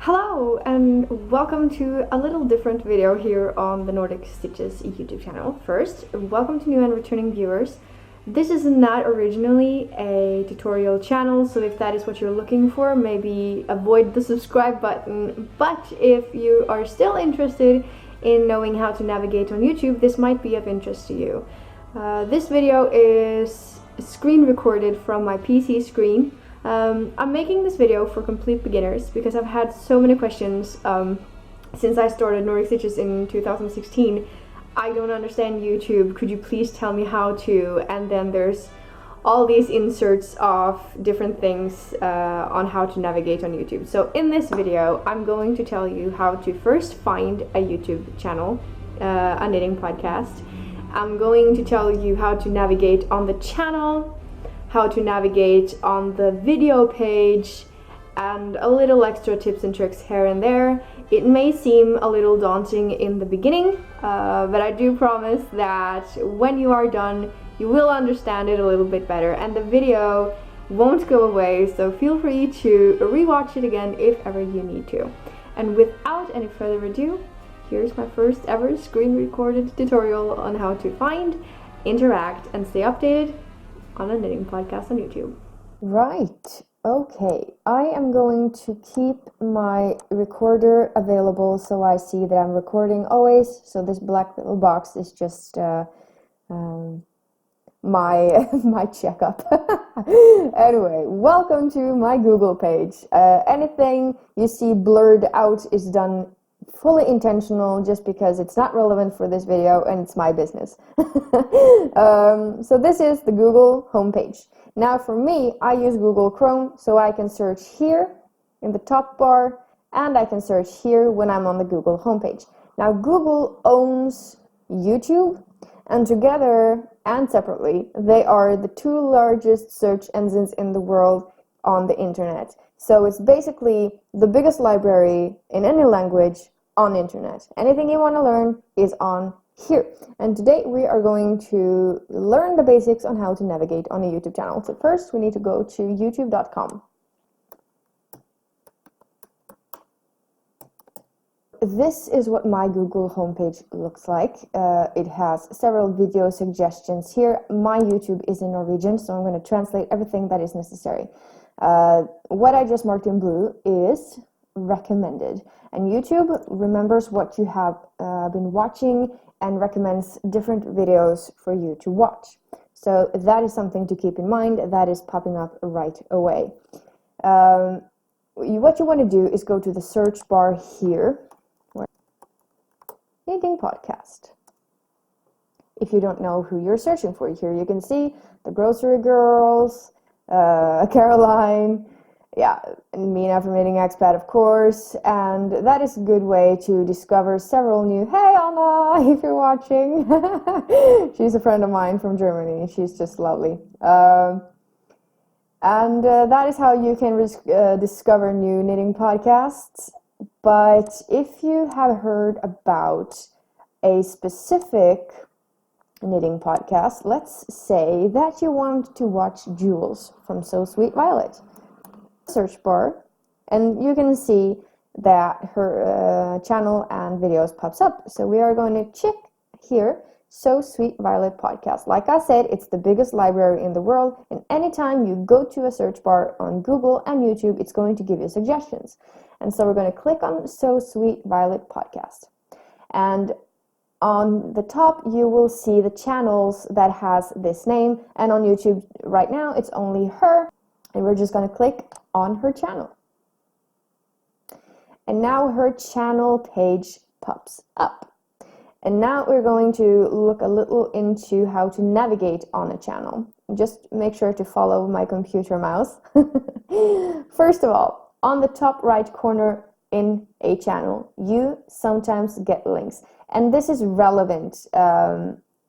Hello and welcome to a little different video here on the Nordic Stitches YouTube channel. First, welcome to new and returning viewers. This is not originally a tutorial channel, so if that is what you're looking for, maybe avoid the subscribe button. But if you are still interested in knowing how to navigate on YouTube, this might be of interest to you. This video is screen recorded from my PC screen. I'm making this video for complete beginners because I've had so many questions since I started Nordic Stitches in 2016. I don't understand YouTube, could you please tell me how to? And then there's all these inserts of different things on how to navigate on YouTube. So in this video I'm going to tell you how to first find a YouTube channel, a knitting podcast. I'm going to tell you how to navigate on the channel, how to navigate on the video page, and a little extra tips and tricks here and there. It may seem a little daunting in the beginning, but I do promise that when you are done, you will understand it a little bit better, and the video won't go away, so feel free to rewatch it again if ever you need to. And without any further ado, here's my first ever screen recorded tutorial on how to find, interact, and stay updated on a knitting podcast on YouTube. Right, okay, I am going to keep my recorder available so I see that I'm recording always. So this black little box is just my checkup. Anyway, welcome to my Google page. Anything you see blurred out is done fully intentional, just because it's not relevant for this video and it's my business. So this is the Google homepage. Now for me, I use Google Chrome, so I can search here in the top bar, and I can search here when I'm on the Google homepage. Now Google owns YouTube, and together and separately, they are the two largest search engines in the world on the internet. So it's basically the biggest library in any language on internet. Anything you want to learn is on here. And today we are going to learn the basics on how to navigate on a YouTube channel. So first we need to go to youtube.com. This is what my Google homepage looks like. It has several video suggestions here. My YouTube is in Norwegian, so I'm going to translate everything that is necessary. What I just marked in blue is recommended, and YouTube remembers what you have been watching and recommends different videos for you to watch. So that is something to keep in mind. That is popping up right away. What you want to do is go to the search bar here, knitting podcast. If you don't know who you're searching for, here you can see the grocery girls, Caroline, yeah, and Mina from Knitting Expat, of course, and that is a good way to discover several new, hey Anna, if you're watching, she's a friend of mine from Germany, she's just lovely, and that is how you can discover new knitting podcasts. But if you have heard about a specific knitting podcast, let's say that you want to watch Jools from So Sweet Violet. Search bar, and you can see that her channel and videos pops up. So we are going to check here, So Sweet Violet podcast. Like I said, it's the biggest library in the world, and anytime you go to a search bar on Google and YouTube, it's going to give you suggestions. And so we're going to click on So Sweet Violet podcast, and on the top you will see the channels that has this name, and on YouTube right now it's only her, and we're just going to click on her channel. And now her channel page pops up. And now we're going to look a little into how to navigate on a channel. Just make sure to follow my computer mouse. First of all, on the top right corner in a channel, you sometimes get links. And this is relevant.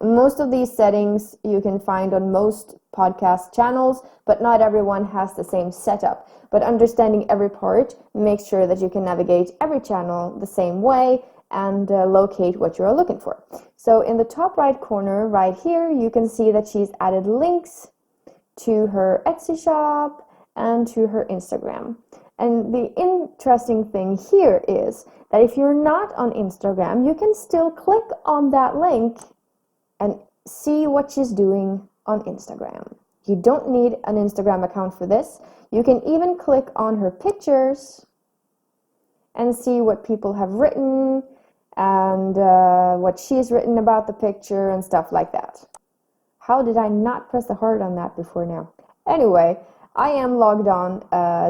Most of these settings you can find on most podcast channels, but not everyone has the same setup. But understanding every part makes sure that you can navigate every channel the same way and locate what you're looking for. So in the top right corner right here, you can see that she's added links to her Etsy shop and to her Instagram. And the interesting thing here is that if you're not on Instagram, you can still click on that link and see what she's doing on Instagram. You don't need an Instagram account for this. You can even click on her pictures and see what people have written and what she's written about the picture and stuff like that. How did I not press the heart on that before now? Anyway, I am logged on,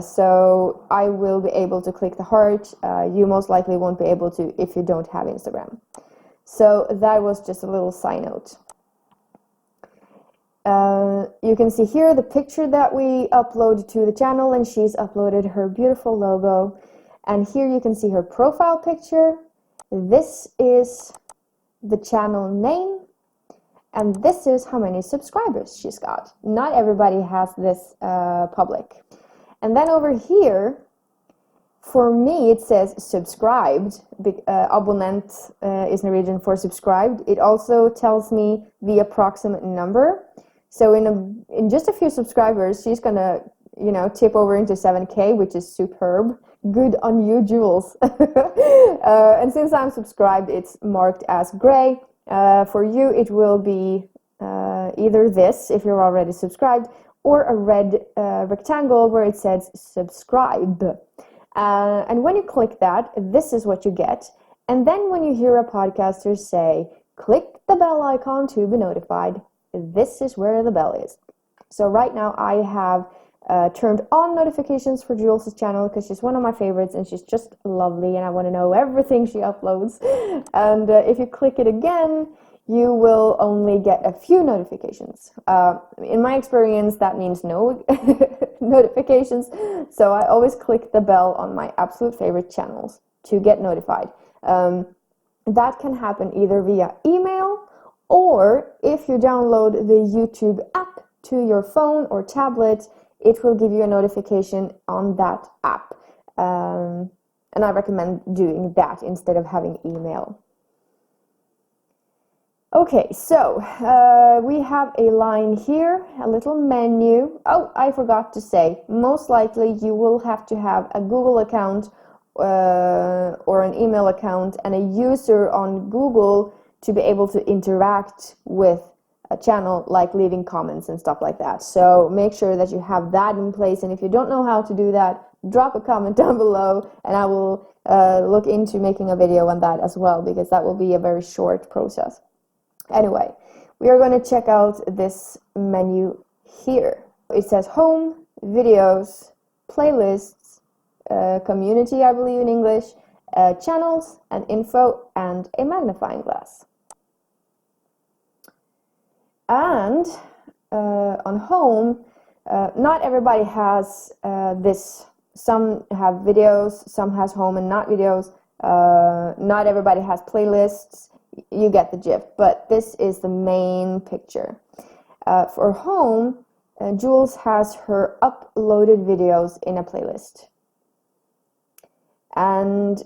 so I will be able to click the heart. You most likely won't be able to if you don't have Instagram. So that was just a little side note. You can see here the picture that we upload to the channel, and she's uploaded her beautiful logo. And here you can see her profile picture. This is the channel name, and this is how many subscribers she's got. Not everybody has this public. And then over here, for me, it says subscribed. Abonnent is Norwegian for subscribed. It also tells me the approximate number. So in just a few subscribers, she's gonna, tip over into 7K, which is superb. Good on you, Jools. And since I'm subscribed, it's marked as gray. For you, it will be either this, if you're already subscribed, or a red rectangle where it says subscribe. And when you click that, this is what you get. And then when you hear a podcaster say, click the bell icon to be notified, this is where the bell is. So right now I have turned on notifications for Jools' channel because she's one of my favorites and she's just lovely and I want to know everything she uploads. And if you click it again, you will only get a few notifications. In my experience, that means no notifications. So I always click the bell on my absolute favorite channels to get notified. That can happen either via email, or if you download the YouTube app to your phone or tablet, it will give you a notification on that app. And I recommend doing that instead of having email. Okay, so we have a line here, a little menu. Oh, I forgot to say, most likely you will have to have a Google account or an email account and a user on Google to be able to interact with a channel, like leaving comments and stuff like that. So make sure that you have that in place, and if you don't know how to do that, drop a comment down below and I will look into making a video on that as well, because that will be a very short process. Anyway, we are going to check out this menu here. It says home, videos, playlists, community, I believe in English, channels and info, and a magnifying glass. And on home, not everybody has this. Some have videos, some has home and not videos. Not everybody has playlists. You get the gist, but this is the main picture. For home, Jools has her uploaded videos in a playlist. And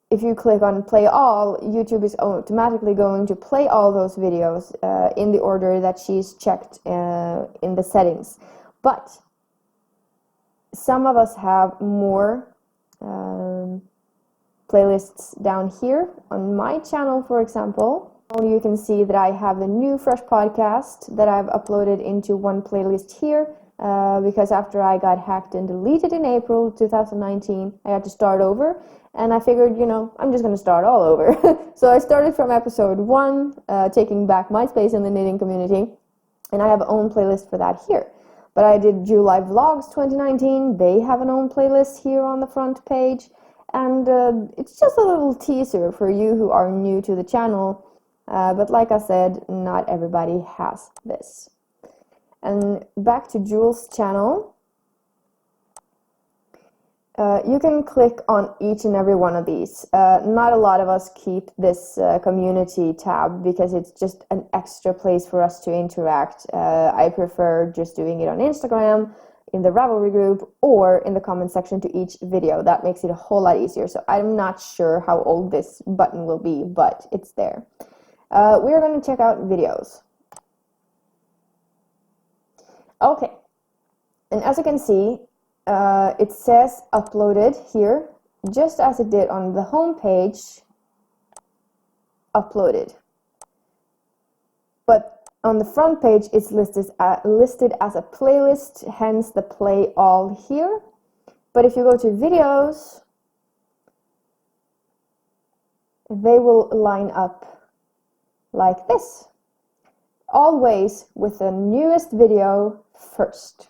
if you click on play all, YouTube is automatically going to play all those videos in the order that she's checked in the settings. But some of us have more playlists down here. On my channel, for example, you can see that I have the new fresh podcast that I've uploaded into one playlist here. Because after I got hacked and deleted in April 2019, I had to start over. And I figured, I'm just going to start all over. So I started from episode 1, taking back my space in the knitting community. And I have an own playlist for that here. But I did July Vlogs 2019. They have an own playlist here on the front page. And it's just a little teaser for you who are new to the channel. But like I said, not everybody has this. And back to Jools' channel. You can click on each and every one of these. Not a lot of us keep this community tab because it's just an extra place for us to interact. I prefer just doing it on Instagram, in the Ravelry group, or in the comment section to each video. That makes it a whole lot easier. So I'm not sure how old this button will be, but it's there. We are going to check out videos. Okay, and as you can see, it says uploaded here, just as it did on the home page, uploaded. But on the front page, it's listed as a playlist, hence the play all here. But if you go to videos, they will line up like this. Always with the newest video first.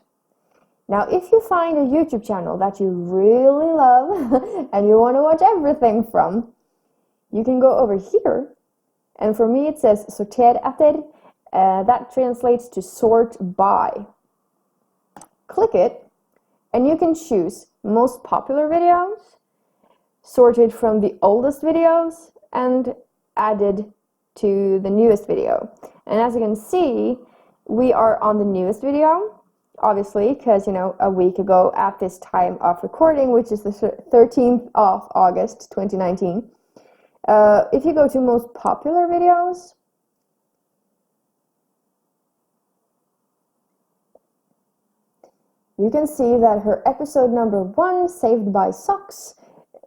Now, if you find a YouTube channel that you really love and you want to watch everything from, you can go over here. And for me, it says sorter etter. That translates to sort by. Click it, and you can choose most popular videos, sorted from the oldest videos, and added to the newest video. And as you can see, we are on the newest video, obviously, because, you know, a week ago at this time of recording, which is the 13th of August 2019. If you go to most popular videos, you can see that her episode number 1, Saved by Socks,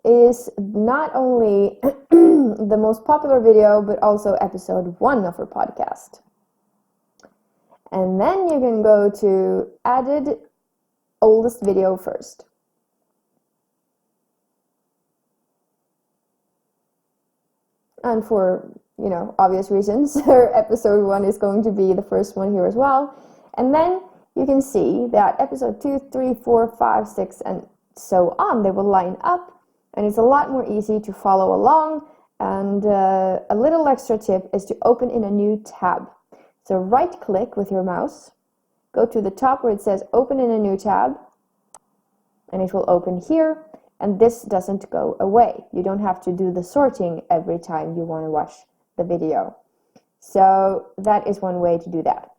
is not only the most popular video, but also episode 1 of her podcast. And then you can go to added oldest video first. And for, you know, obvious reasons, her episode 1 is going to be the first one here as well. And then you can see that episode 2, 3, 4, 5, 6, and so on, they will line up, and it's a lot more easy to follow along. And a little extra tip is to open in a new tab. So right click with your mouse, go to the top where it says open in a new tab, and it will open here. And this doesn't go away. You don't have to do the sorting every time you want to watch the video. So that is one way to do that.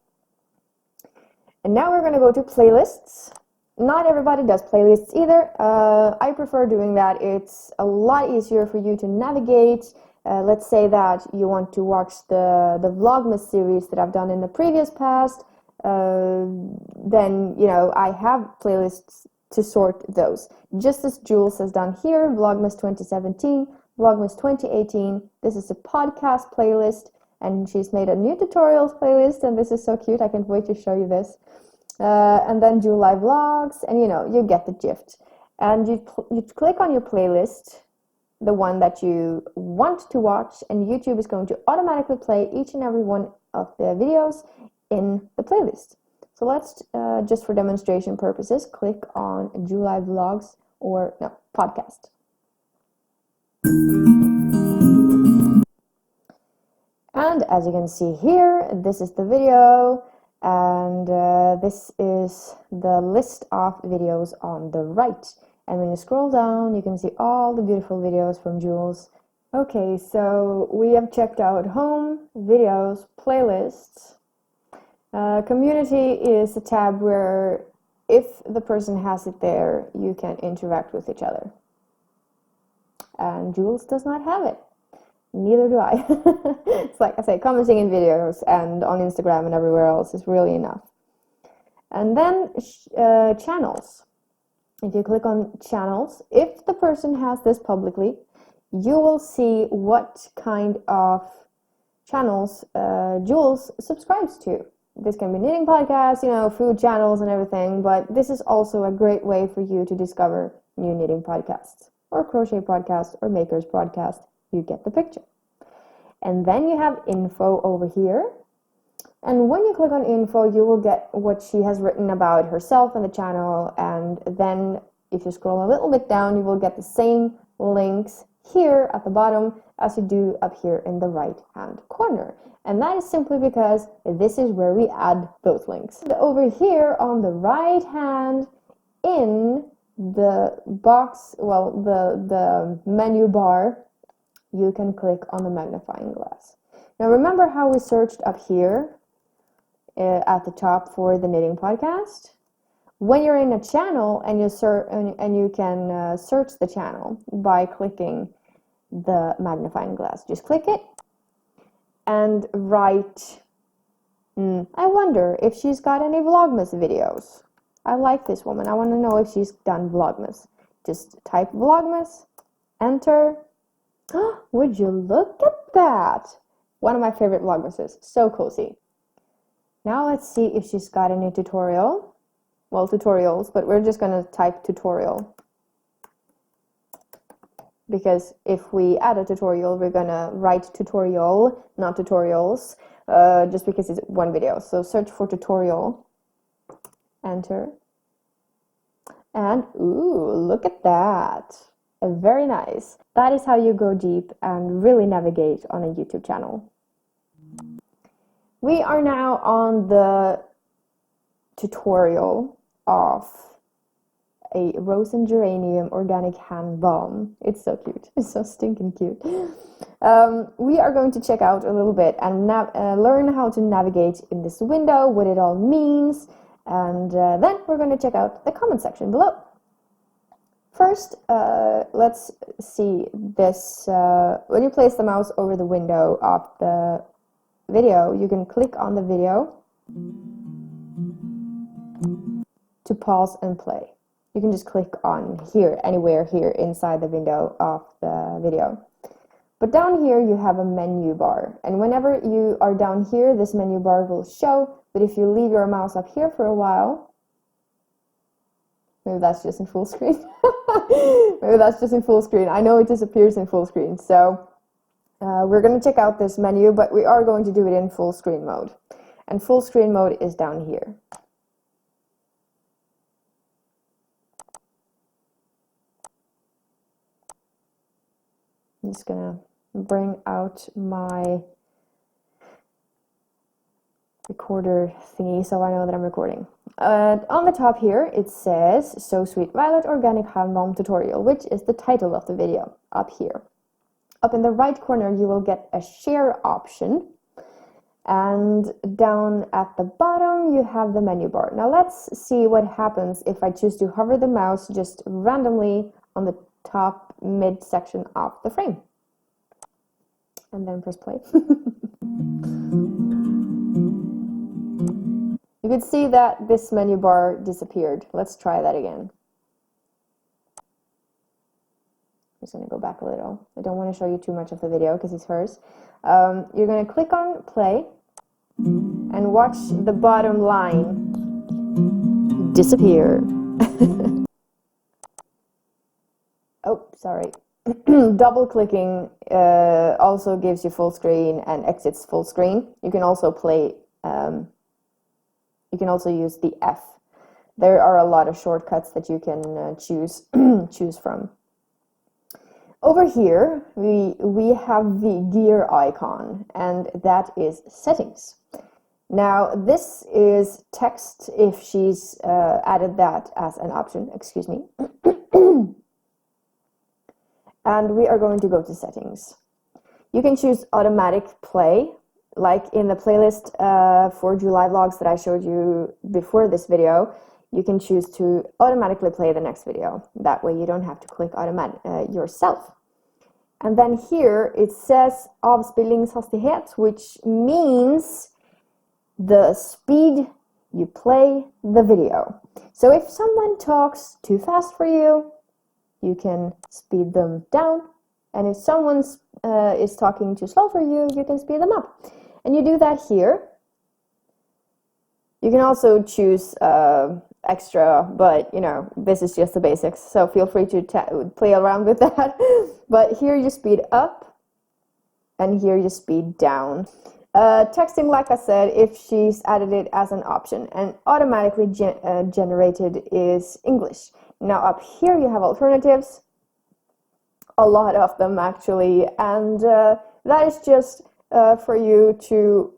And now we're going to go to playlists. Not everybody does playlists either. I prefer doing that. It's a lot easier for you to navigate. Let's say that you want to watch the Vlogmas series that I've done in the previous past. Then, you know, I have playlists to sort those. Just as Jools has done here, Vlogmas 2017, Vlogmas 2018. This is a podcast playlist, and she's made a new tutorials playlist, and this is so cute. I can't wait to show you this. And then July vlogs, and you know, you get the gist. And you click on your playlist, the one that you want to watch, and YouTube is going to automatically play each and every one of the videos in the playlist. So let's, just for demonstration purposes, click on July vlogs, or no, podcast. And as you can see here, this is the video. And this is the list of videos on the right. And when you scroll down, you can see all the beautiful videos from Jools. Okay, so we have checked out home, videos, playlists. Community is a tab where if the person has it there, you can interact with each other. And Jools does not have it. Neither do I. It's like I say, commenting in videos and on Instagram and everywhere else is really enough. And then channels. If you click on channels, if the person has this publicly, you will see what kind of channels Jools subscribes to. This can be knitting podcasts, you know, food channels and everything, but this is also a great way for you to discover new knitting podcasts, or crochet podcasts, or makers podcast. You get the picture. And then you have info over here. And when you click on info, you will get what she has written about herself and the channel. And then if you scroll a little bit down, you will get the same links here at the bottom as you do up here in the right hand corner. And that is simply because this is where we add those links. Over here on the right hand in the box, well, the menu bar, you can click on the magnifying glass. Now remember how we searched up here at the top for the knitting podcast? When you're in a channel and you can search the channel by clicking the magnifying glass. Just click it and write, I wonder if she's got any Vlogmas videos. I like this woman. I want to know if she's done Vlogmas. Just type Vlogmas, enter. Would you look at that? One of my favorite Vlogmases. So cozy. Now let's see if she's got any tutorial. Well, tutorials, but we're just going to type tutorial. Because if we add a tutorial, we're going to write tutorial, not tutorials, just because it's one video. So search for tutorial, enter, and ooh, look at that. Very nice. That is how you go deep and really navigate on a YouTube channel. We are now on the tutorial of a rose and geranium organic hand balm. It's so cute. It's so stinking cute. We are going to check out a little bit and learn how to navigate in this window, what it all means, and then we're going to check out the comment section below. First, let's see this. When you place the mouse over the window of the video, you can click on the video to pause and play. You can just click on here, anywhere here inside the window of the video. But down here you have a menu bar, and whenever you are down here, this menu bar will show, but if you leave your mouse up here for a while, maybe that's just in full screen. Maybe that's just in full screen. I know it disappears in full screen, so we're going to check out this menu, but we are going to do it in full screen mode. And full screen mode is down here. I'm just gonna bring out my recorder thingy so I know that I'm recording. On the top here it says So Sweet Violet Organic Hand Balm Tutorial, which is the title of the video up here. Up in the right corner you will get a share option, and down at the bottom you have the menu bar. Now let's see what happens if I choose to hover the mouse just randomly on the top mid section of the frame and then press play. You can see that this menu bar disappeared. Let's try that again. I'm just going to go back a little. I don't want to show you too much of the video because it's hers. You're going to click on play and watch the bottom line disappear. Oh, sorry. Double clicking also gives you full screen and exits full screen. You can also play, you can also use the F. There are a lot of shortcuts that you can choose from. Over here, we have the gear icon, and that is settings. Now, this is text if she's added that as an option, excuse me. And we are going to go to settings. You can choose automatic play, like in the playlist for July vlogs that I showed you before this video. You can choose to automatically play the next video. That way you don't have to click automatic yourself. And then here it says avspillingshastighet, which means the speed you play the video. So if someone talks too fast for you, you can speed them down, and if someone is talking too slow for you, you can speed them up. And you do that here. You can also choose extra, but you know, this is just the basics, so feel free to play around with that. But here you speed up, and here you speed down. Texting, like I said, if she's added it as an option, and automatically generated is English. Now up here you have alternatives, a lot of them actually, and that is just for you to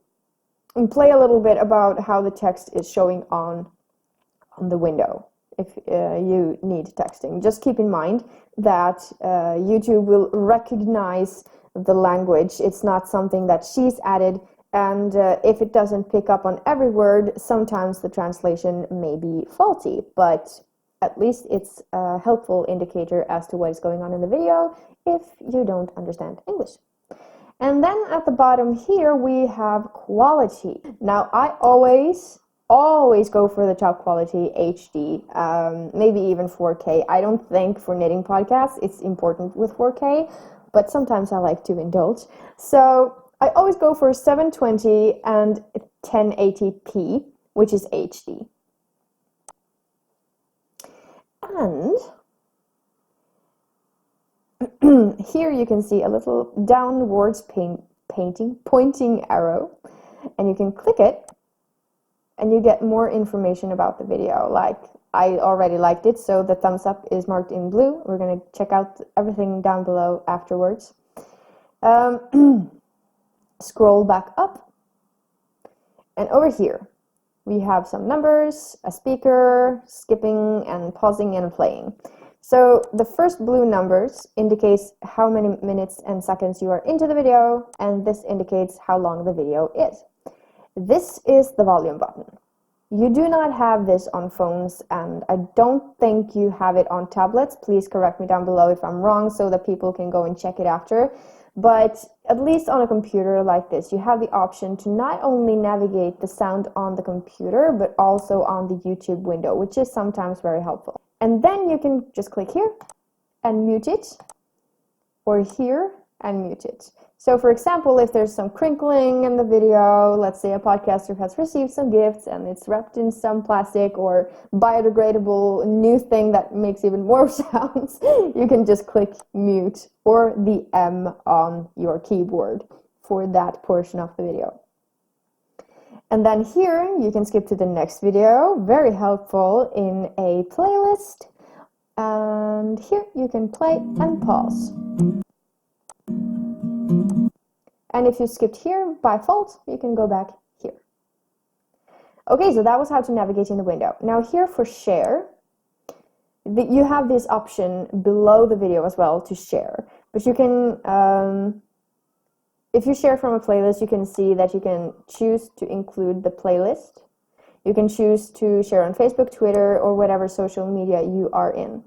play a little bit about how the text is showing on the window. If you need texting, just keep in mind that YouTube will recognize the language. It's not something that she's added, and if it doesn't pick up on every word, sometimes the translation may be faulty, but at least it's a helpful indicator as to what is going on in the video if you don't understand English. And then at the bottom here we have quality. Now I always always go for the top quality HD, maybe even 4K. I don't think for knitting podcasts it's important with 4K, but sometimes I like to indulge. So I always go for 720 and 1080p, which is HD. And here you can see a little downwards pointing arrow, and you can click it and you get more information about the video. Like, I already liked it, so the thumbs up is marked in blue. We're going to check out everything down below afterwards. Scroll back up, and over here we have some numbers, a speaker, skipping and pausing and playing. So the first blue numbers indicates how many minutes and seconds you are into the video, and this indicates how long the video is. This is the volume button. You do not have this on phones, and I don't think you have it on tablets. Please correct me down below if I'm wrong so that people can go and check it after. But at least on a computer like this, you have the option to not only navigate the sound on the computer, but also on the YouTube window, which is sometimes very helpful. And then you can just click here and mute it, or here and mute it. So for example, if there's some crinkling in the video, let's say a podcaster has received some gifts and it's wrapped in some plastic or biodegradable new thing that makes even more sounds, you can just click mute or the M on your keyboard for that portion of the video. And then here you can skip to the next video, very helpful in a playlist. And here you can play and pause. And if you skipped here by fault, you can go back here. Okay, so that was how to navigate in the window. Now here for share, you have this option below the video as well to share. But you can, if you share from a playlist, you can see that you can choose to include the playlist. You can choose to share on Facebook, Twitter, or whatever social media you are in.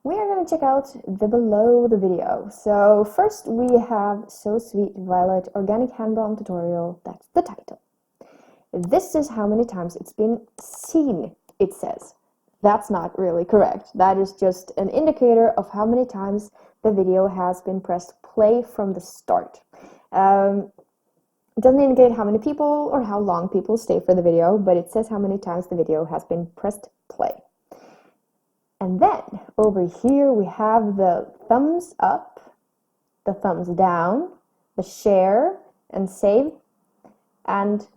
We are going to check out the below the video. So first we have So Sweet Violet Organic Hand Balm Tutorial. That's the title. This is how many times it's been seen, it says. That's not really correct. That is just an indicator of how many times the video has been pressed play from the start. It doesn't indicate how many people or how long people stay for the video, but it says how many times the video has been pressed play. And then over here we have the thumbs up, the thumbs down, the share and save, and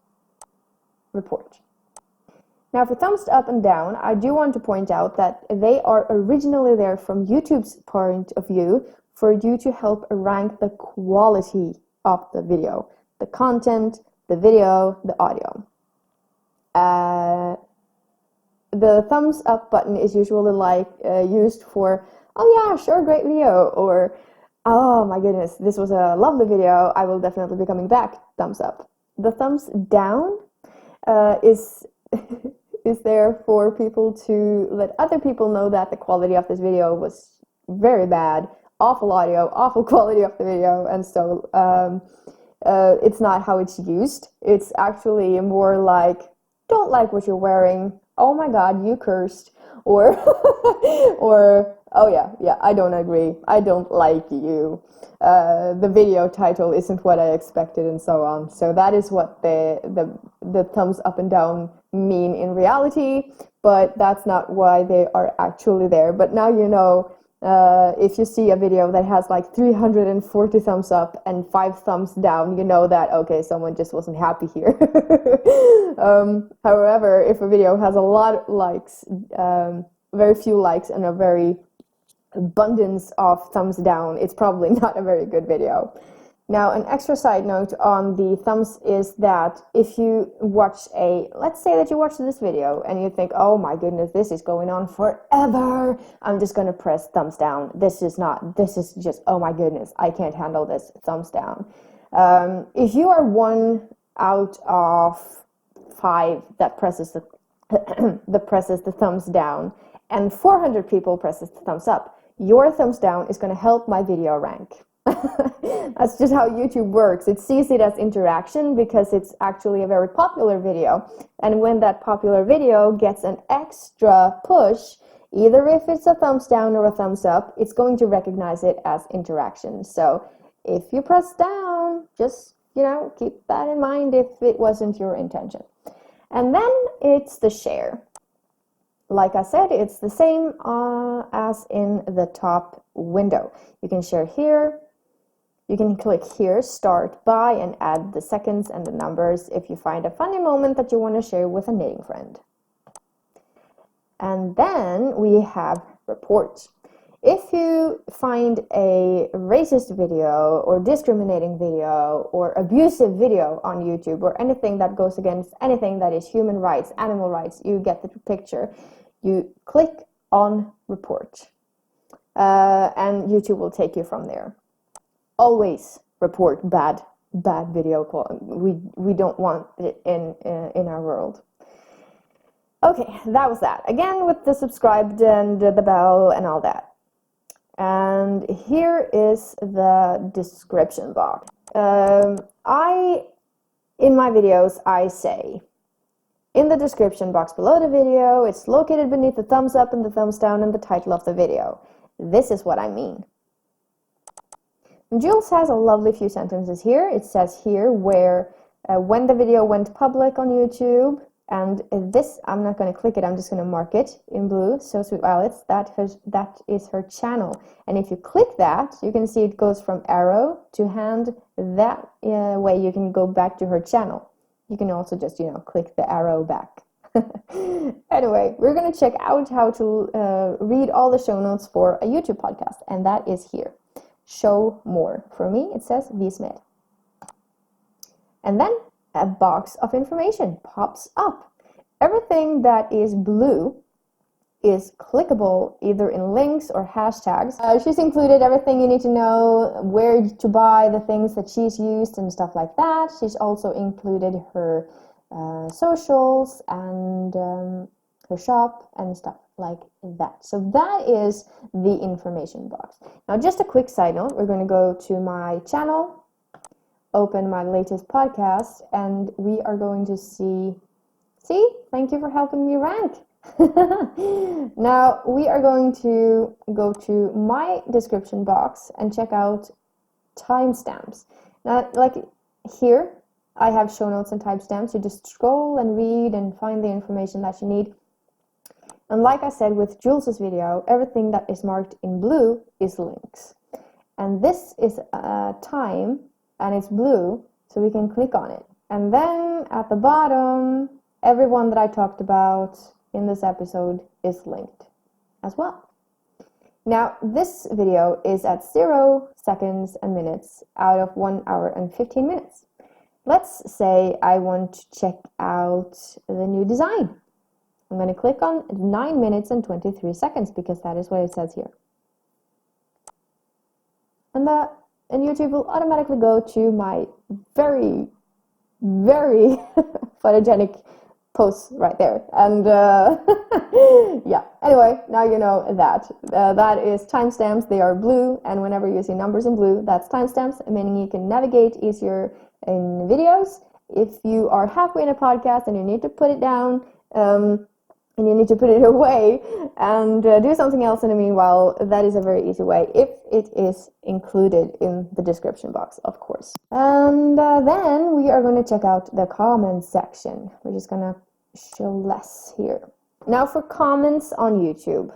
report. Now for thumbs up and down, I do want to point out that they are originally there from YouTube's point of view for you to help rank the quality of the video, the content, the video, the audio. The thumbs up button is usually used for, oh yeah, sure, great video, or oh my goodness, this was a lovely video, I will definitely be coming back, thumbs up. The thumbs down is there for people to let other people know that the quality of this video was very bad, awful audio, awful quality of the video, and so it's not how it's used. It's actually more like, don't like what you're wearing, oh my god, you cursed, or or oh yeah, I don't agree, I don't like you, the video title isn't what I expected, and so on. So that is what the thumbs up and down mean in reality, but that's not why they are actually there. But now you know, if you see a video that has like 340 thumbs up and 5 thumbs down, you know that, okay, someone just wasn't happy here. However, if a video has a lot of likes, very few likes, and a very abundance of thumbs down, it's probably not a very good video. Now, an extra side note on the thumbs is that if you watch let's say that you watch this video and you think, oh my goodness, this is going on forever, I'm just going to press thumbs down. This is just, oh my goodness, I can't handle this, thumbs down. If you are 1 out of 5 that presses the thumbs down and 400 people presses the thumbs up, your thumbs down is going to help my video rank. That's just how YouTube works. It sees it as interaction because it's actually a very popular video. And when that popular video gets an extra push, either if it's a thumbs down or a thumbs up, it's going to recognize it as interaction. So if you press down, just, keep that in mind if it wasn't your intention. And then it's the share. Like I said, it's the same as in the top window. You can share here. You can click here, start by, and add the seconds and the numbers if you find a funny moment that you want to share with a knitting friend. And then we have report. If you find a racist video or discriminating video or abusive video on YouTube or anything that goes against anything that is human rights, animal rights, you get the picture. You click on report and YouTube will take you from there. Always report bad video quality. We don't want it in our world. Okay, that was that. Again, with the subscribed and the bell and all that. And here is the description box. In my videos, I say, in the description box below the video, it's located beneath the thumbs up and the thumbs down and the title of the video. This is what I mean. Jools has a lovely few sentences here. It says here where when the video went public on YouTube, and this, I'm not going to click it, I'm just going to mark it in blue. So Sweet Violets, that is her channel. And if you click that, you can see it goes from arrow to hand. That way you can go back to her channel. You can also just, click the arrow back. Anyway, we're going to check out how to read all the show notes for a YouTube podcast. And that is here. Show more. For me, it says Vismed. And then a box of information pops up. Everything that is blue is clickable either in links or hashtags. She's included everything you need to know, where to buy the things that she's used and stuff like that. She's also included her socials and her shop and stuff like that. So that is the information box. Now, just a quick side note, we're going to go to my channel, open my latest podcast, and we are going to see, thank you for helping me rank. Now we are going to go to my description box and check out timestamps. Now, like here, I have show notes and timestamps. You just scroll and read and find the information that you need. And like I said with Jools' video, everything that is marked in blue is links. And this is time, and it's blue, so we can click on it. And then at the bottom, everyone that I talked about in this episode is linked as well. Now, this video is at 0 seconds and minutes out of 1 hour and 15 minutes. Let's say I want to check out the new design. I'm going to click on 9 minutes and 23 seconds because that is what it says here. And YouTube will automatically go to my very, very photogenic posts right there. And yeah, anyway, now you know that. That is timestamps. They are blue, and whenever you see numbers in blue, that's timestamps, meaning you can navigate easier in videos. If you are halfway in a podcast and you need to put it down, and you need to put it away and do something else in the meanwhile, that is a very easy way if it is included in the description box, of course. And then we are going to check out the comments section. We're just going to show less here. Now, for comments on YouTube,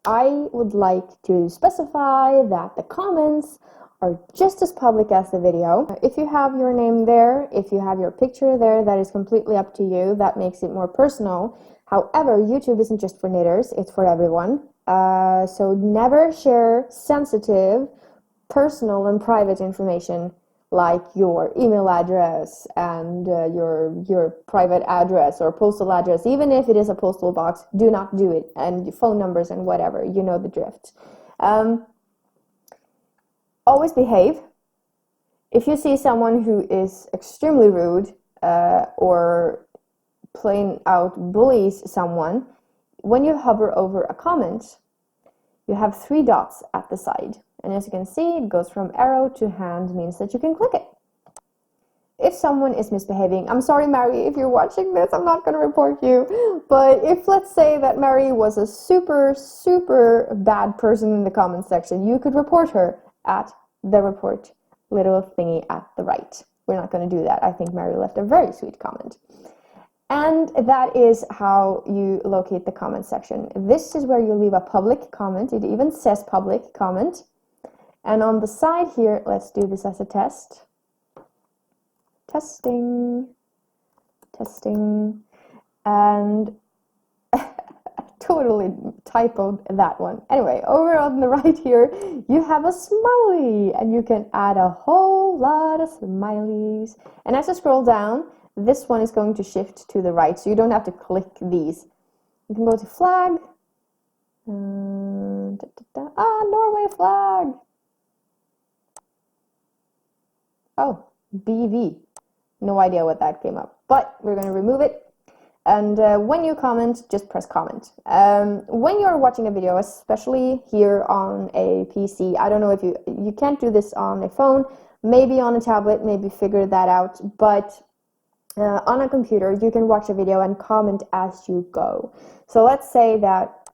I would like to specify that the comments are just as public as the video. If you have your name there, if you have your picture there, that is completely up to you. That makes it more personal. However, YouTube isn't just for knitters, it's for everyone. So never share sensitive, personal and private information like your email address and your private address or postal address. Even if it is a postal box, do not do it. And phone numbers and whatever, you know the drift. Always behave. If you see someone who is extremely rude or plain out bullies someone, when you hover over a comment, you have 3 dots at the side, And as you can see, it goes from arrow to hand, means that you can click it. If someone is misbehaving, I'm sorry, Mary, if you're watching this, I'm not going to report you. But if, let's say that Mary was a super, super bad person in the comments section, you could report her at the report little thingy at the right. We're not going to do that. I think Mary left a very sweet comment. And that is how you locate the comment section. This is where you leave a public comment. It even says public comment. And on the side here, let's do this as a test. Testing, and totally typoed that one. Anyway, over on the right here, you have a smiley, and you can add a whole lot of smileys. And as you scroll down, this one is going to shift to the right, so you don't have to click these. You can go to flag. Norway flag. Oh, BV. No idea what that came up, but we're going to remove it. And when you comment, just press comment. When you're watching a video, especially here on a PC, I don't know if you can't do this on a phone, maybe on a tablet, maybe figure that out, but on a computer, you can watch a video and comment as you go. So let's say that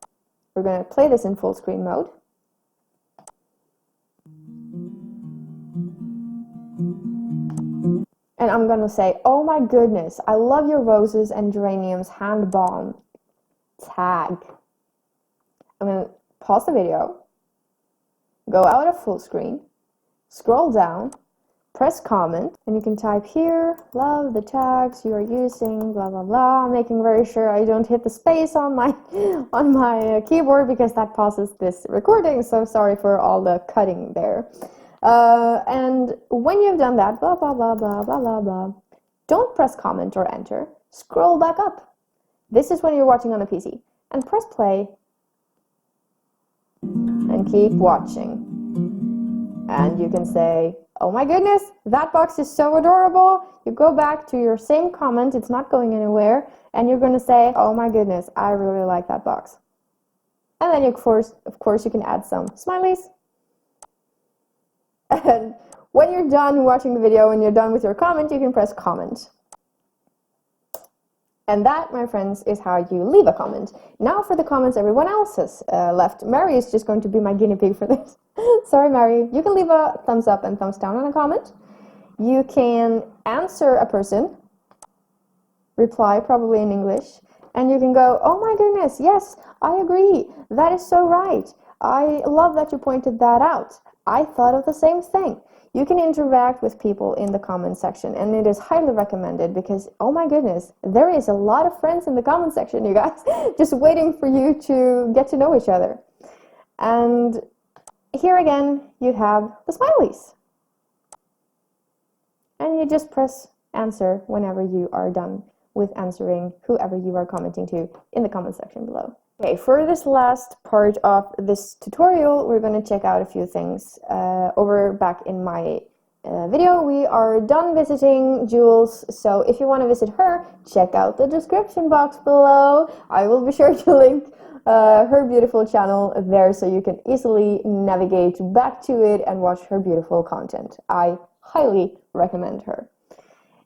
we're going to play this in full screen mode. And I'm going to say, oh my goodness, I love your roses and geraniums hand bomb. Tag. I'm going to pause the video, go out of full screen, scroll down, press comment, and you can type here, love the tags you are using, blah, blah, blah. I'm making very sure I don't hit the space on my keyboard because that pauses this recording, so sorry for all the cutting there. And when you've done that, blah, blah, blah, blah, blah, blah, blah, don't press comment or enter. Scroll back up. This is when you're watching on a PC. And press play. And keep watching. And you can say, oh my goodness, that box is so adorable. You go back to your same comment. It's not going anywhere. And you're going to say, oh my goodness, I really like that box. And then, of course, you can add some smileys. And when you're done watching the video and you're done with your comment, you can press comment. And that, my friends, is how you leave a comment. Now for the comments everyone else has left. Mary is just going to be my guinea pig for this. Sorry, Mary. You can leave a thumbs up and thumbs down on a comment. You can answer a person, reply probably in English, and you can go, oh my goodness, yes, I agree. That is so right. I love that you pointed that out. I thought of the same thing. You can interact with people in the comment section, and it is highly recommended because, oh my goodness, there is a lot of friends in the comment section, you guys, just waiting for you to get to know each other. And here again, you have the smileys. And you just press answer whenever you are done with answering whoever you are commenting to in the comment section below. Okay, for this last part of this tutorial, we're going to check out a few things. Over back in my video, we are done visiting Jools, so if you want to visit her, check out the description box below. I will be sure to link her beautiful channel there so you can easily navigate back to it and watch her beautiful content. I highly recommend her.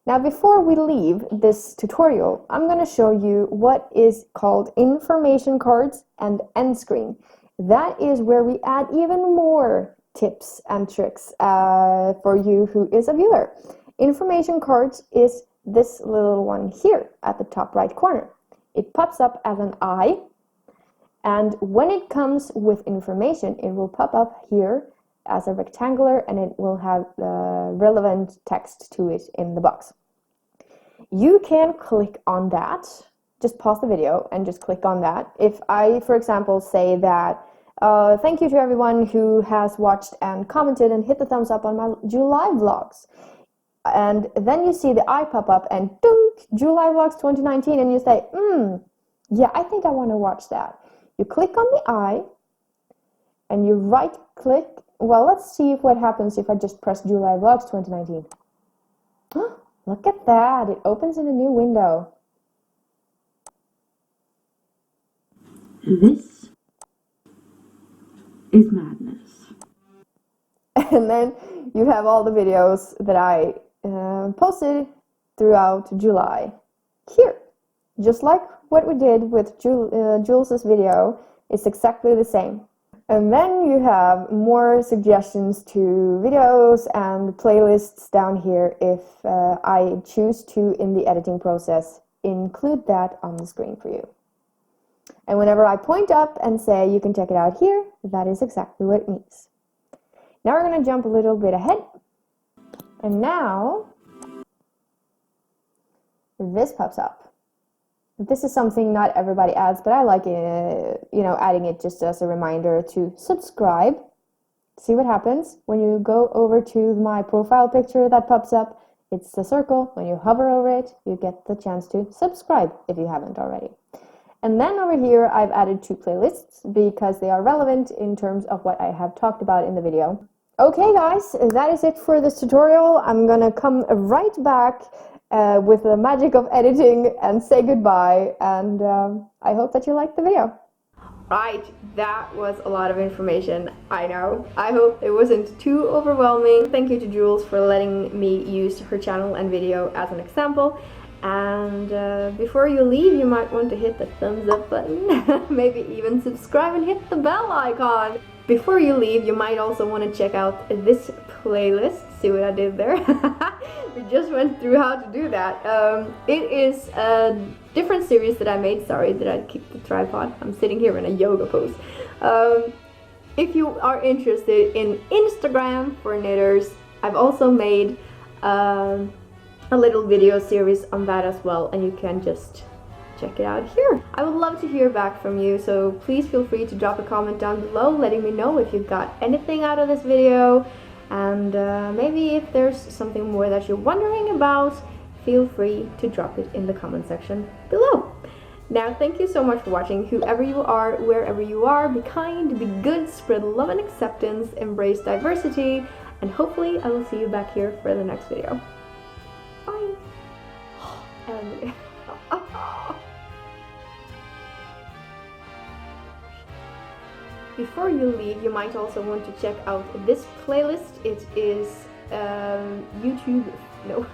Now, before we leave this tutorial, I'm going to show you what is called information cards and NScreen. That is where we add even more tips and tricks for you who is a viewer. Information cards is this little one here at the top right corner. It pops up as an eye, and when it comes with information, it will pop up here as a rectangular, and it will have the relevant text to it in the box. You can click on that. Just pause the video and just click on that. If I, for example, say that thank you to everyone who has watched and commented and hit the thumbs up on my July vlogs, and then you see the eye pop up and dunk, July vlogs 2019, and you say, yeah, I think I want to watch that. You click on the eye and you right click. Well, let's see what happens if I just press July vlogs 2019. Look at that, it opens in a new window. This is madness. And then you have all the videos that I posted throughout July here. Just like what we did with Jools' video, it's exactly the same. And then you have more suggestions to videos and playlists down here if I choose to, in the editing process, include that on the screen for you. And whenever I point up and say you can check it out here, that is exactly what it means. Now we're going to jump a little bit ahead. And now this pops up. This is something not everybody adds, but I like it, adding it just as a reminder to subscribe. See what happens when you go over to my profile picture that pops up. It's a circle. When you hover over it, you get the chance to subscribe if you haven't already. And then over here, I've added 2 playlists because they are relevant in terms of what I have talked about in the video. Okay guys, that is it for this tutorial. I'm gonna come right back with the magic of editing and say goodbye, and I hope that you liked the video. Right, that was a lot of information, I know. I hope it wasn't too overwhelming. Thank you to Jools for letting me use her channel and video as an example. And before you leave, you might want to hit the thumbs up button, maybe even subscribe and hit the bell icon. Before you leave, you might also want to check out this playlist. See what I did there? We just went through how to do that. It is a different series that I made. Sorry that I kicked the tripod. I'm sitting here in a yoga pose. If you are interested in Instagram for knitters, I've also made a little video series on that as well, and you can just check it out here. I would love to hear back from you, so please feel free to drop a comment down below letting me know if you got anything out of this video, and maybe if there's something more that you're wondering about, feel free to drop it in the comment section below. Now, thank you so much for watching. Whoever you are, wherever you are, be kind, be good, spread love and acceptance, embrace diversity, and hopefully I will see you back here for the next video. Bye! And before you leave, you might also want to check out this playlist. It is YouTube, no.